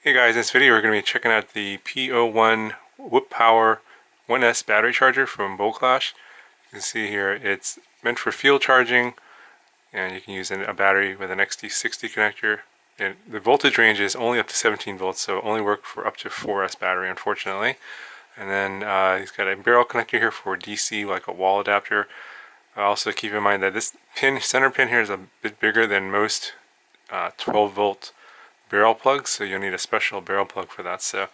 Hey guys, in this video we're going to be checking out the P01 Whoop Power 1S battery charger from Boldclash. You can see here it's meant for field charging, and you can use a battery with an XT60 connector. And the voltage range is only up to 17 volts, so only work for up to 4S battery, unfortunately. And then he's got a barrel connector here for DC, like a wall adapter. Also keep in mind that this center pin here is a bit bigger than most 12 volt barrel plugs, so you'll need a special barrel plug for that. So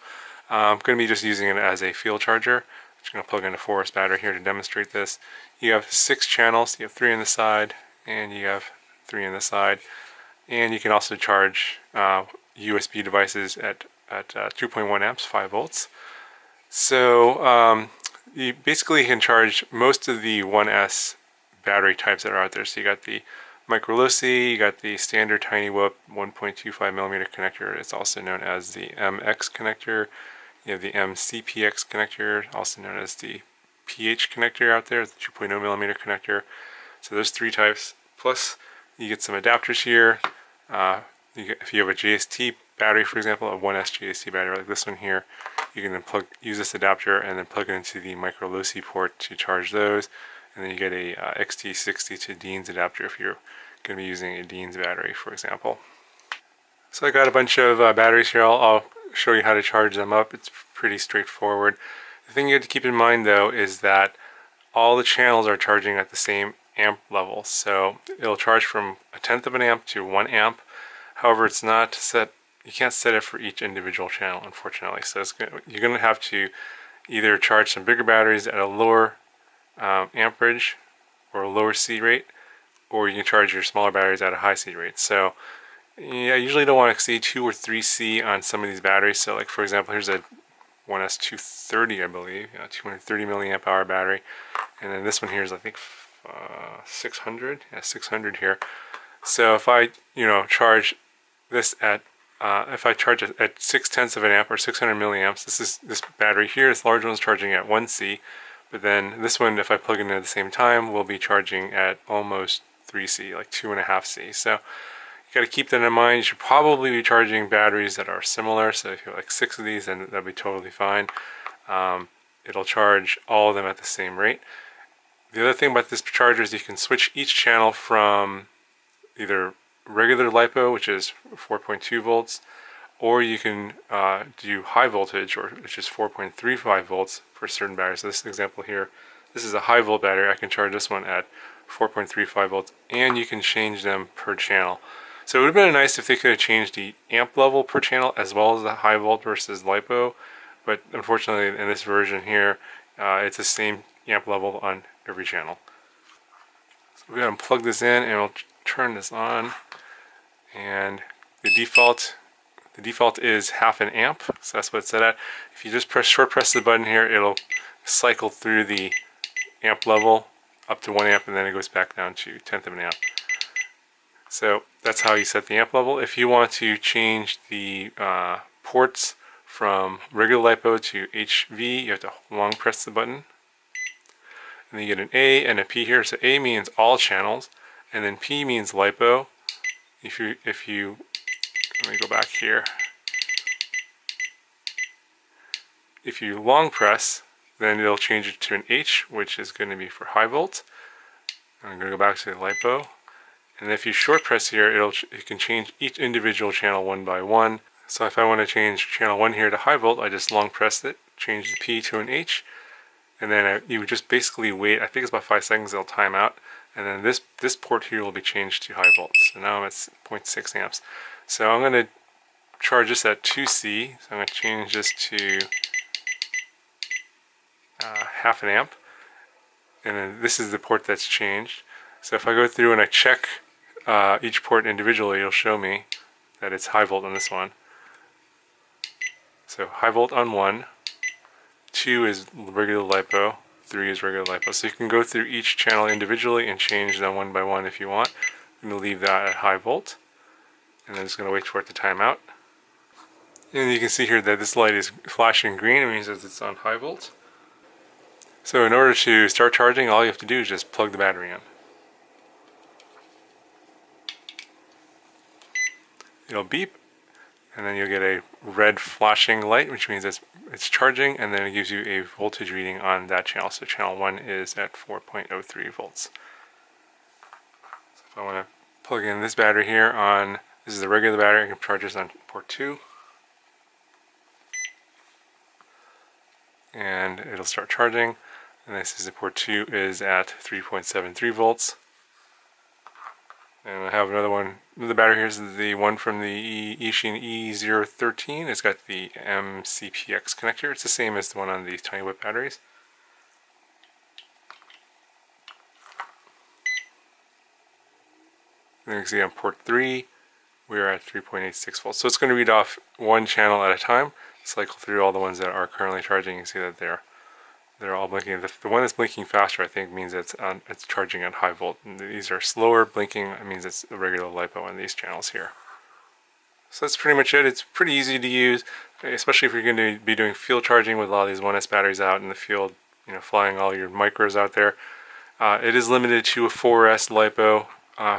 I'm going to be just using it as a field charger. I'm just going to plug in a 4S battery here to demonstrate this. You have 6 channels. You have 3 on the side, and you have 3 on the side. And you can also charge USB devices at 2.1 amps, 5 volts. So you basically can charge most of the 1S battery types that are out there. So you got the micro low C, you got the standard Tiny Whoop 1.25 millimeter connector. It's also known as the MX connector. You have the MCPX connector, also known as the PH connector out there, the 2.0 millimeter connector. So those 3 types. Plus, you get some adapters here. If you have a JST battery, for example, a 1S JST battery like this one here, you can then use this adapter and then plug it into the micro low C port to charge those. And then you get a XT60 to Dean's adapter if you're going to be using a Dean's battery, for example. So I got a bunch of batteries here. I'll show you how to charge them up. It's pretty straightforward. The thing you have to keep in mind though is that all the channels are charging at the same amp level. So it'll charge from 1/10 of an amp to 1 amp. However, it's not set. You can't set it for each individual channel, unfortunately. So you're going to have to either charge some bigger batteries at a lower amperage or a lower C rate, or you can charge your smaller batteries at a high C rate. So yeah, I usually don't want to exceed 2 or 3 C on some of these batteries. So like for example, here's a 1S230, I believe, 230 milliamp hour battery, and then this one here is I think 600, 600 here. So if I charge this at if I charge it at 6/10 of an amp or 600 milliamps, this battery here, this large one, is charging at 1 C. But then this one, if I plug it in at the same time, will be charging at almost 3 C, like 2.5 C. So you got to keep that in mind. You should probably be charging batteries that are similar. So if you have like 6 of these, then that'll be totally fine. It'll charge all of them at the same rate. The other thing about this charger is you can switch each channel from either regular Lipo, which is 4.2 volts, or you can do high voltage, which is 4.35 volts for certain batteries. So this example here, this is a high volt battery. I can charge this one at 4.35 volts, and you can change them per channel. So it would have been nice if they could have changed the amp level per channel as well as the high volt versus Lipo, but unfortunately in this version here, it's the same amp level on every channel. So we're going to plug this in and we'll turn this on, and the default is 1/2 amp, so that's what it's set at. If you just short press the button here, it'll cycle through the amp level up to 1 amp, and then it goes back down to 1/10 of an amp. So that's how you set the amp level. If you want to change the ports from regular Lipo to HV, you have to long press the button. And then you get an A and a P here. So A means all channels, and then P means Lipo. If you let me go back here. If you long press, then it'll change it to an H, which is going to be for high volt. I'm going to go back to the Lipo. And if you short press here, it can change each individual channel one by one. So if I want to change channel 1 here to high volt, I just long press it, change the P to an H, and then you would just basically wait. I think it's about 5 seconds, it'll time out. And then this port here will be changed to high volt. So now I'm at 0.6 amps. So I'm going to charge this at 2 C. So I'm going to change this to 1/2 amp. And then this is the port that's changed. So if I go through and I check each port individually, it'll show me that it's high volt on this one. So high volt on 1, 2 is regular Lipo, 3 is regular Lipo. So you can go through each channel individually and change them one by one if you want. I'm going to leave that at high volt, and I'm just going to wait for it to time out. And you can see here that this light is flashing green. It means that it's on high volt. So in order to start charging, all you have to do is just plug the battery in. It'll beep, and then you'll get a red flashing light, which means it's charging, and then it gives you a voltage reading on that channel. So channel 1 is at 4.03 volts. So if I want to plug in this battery here on, this is the regular battery, I can charge this on port 2. And it'll start charging. And this is the port 2 is at 3.73 volts. And I have another one. The battery here is the one from the Eachine E013. It's got the MCPX connector. It's the same as the one on these Tiny Whoop batteries. And you can see on port 3, we're at 3.86 volts. So it's going to read off one channel at a time, cycle through all the ones that are currently charging. You can see that they're all blinking. The one that's blinking faster, I think, means it's charging at high volt. And these are slower blinking. It means it's a regular LiPo on these channels here. So that's pretty much it. It's pretty easy to use, especially if you're going to be doing field charging with a lot of these 1S batteries out in the field, you know, flying all your micros out there. It is limited to a 4S LiPo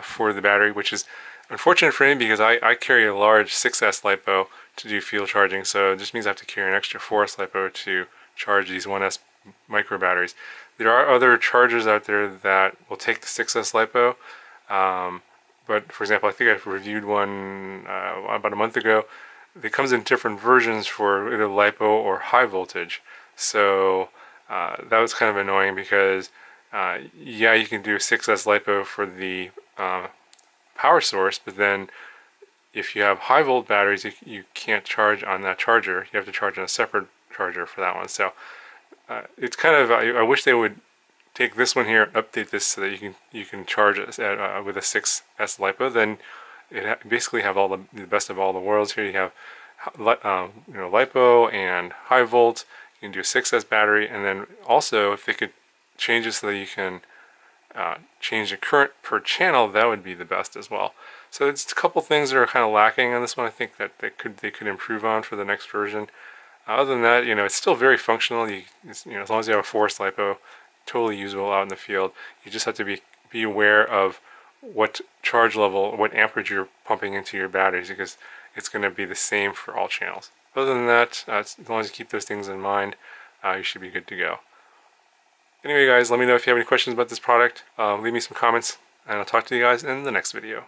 for the battery, which is unfortunate for me because I carry a large 6S LiPo to do field charging. So it just means I have to carry an extra 4S LiPo to charge these 1S micro batteries. There are other chargers out there that will take the 6S LiPo, but for example, I think I've reviewed one about a month ago. It comes in different versions for either LiPo or high voltage. So that was kind of annoying because yeah, you can do a 6S LiPo for the power source, but then if you have high volt batteries, you can't charge on that charger. You have to charge on a separate charger for that one. So it's kind of, I wish they would take this one here and update this so that you can charge it with a 6S LiPo. Then it basically have all the best of all the worlds here. You have you know, LiPo and high volt. You can do a 6S battery, and then also if they could change it so that you can change the current per channel, that would be the best as well. So it's a couple things that are kind of lacking on this one. I think that they could improve on for the next version. Other than that, you know, it's still very functional. You know, as long as you have a 4S LiPo, totally usable out in the field. You just have to be aware of what charge level, what amperage you're pumping into your batteries, because it's going to be the same for all channels. Other than that, as long as you keep those things in mind, you should be good to go. Anyway, guys, let me know if you have any questions about this product. Leave me some comments, and I'll talk to you guys in the next video.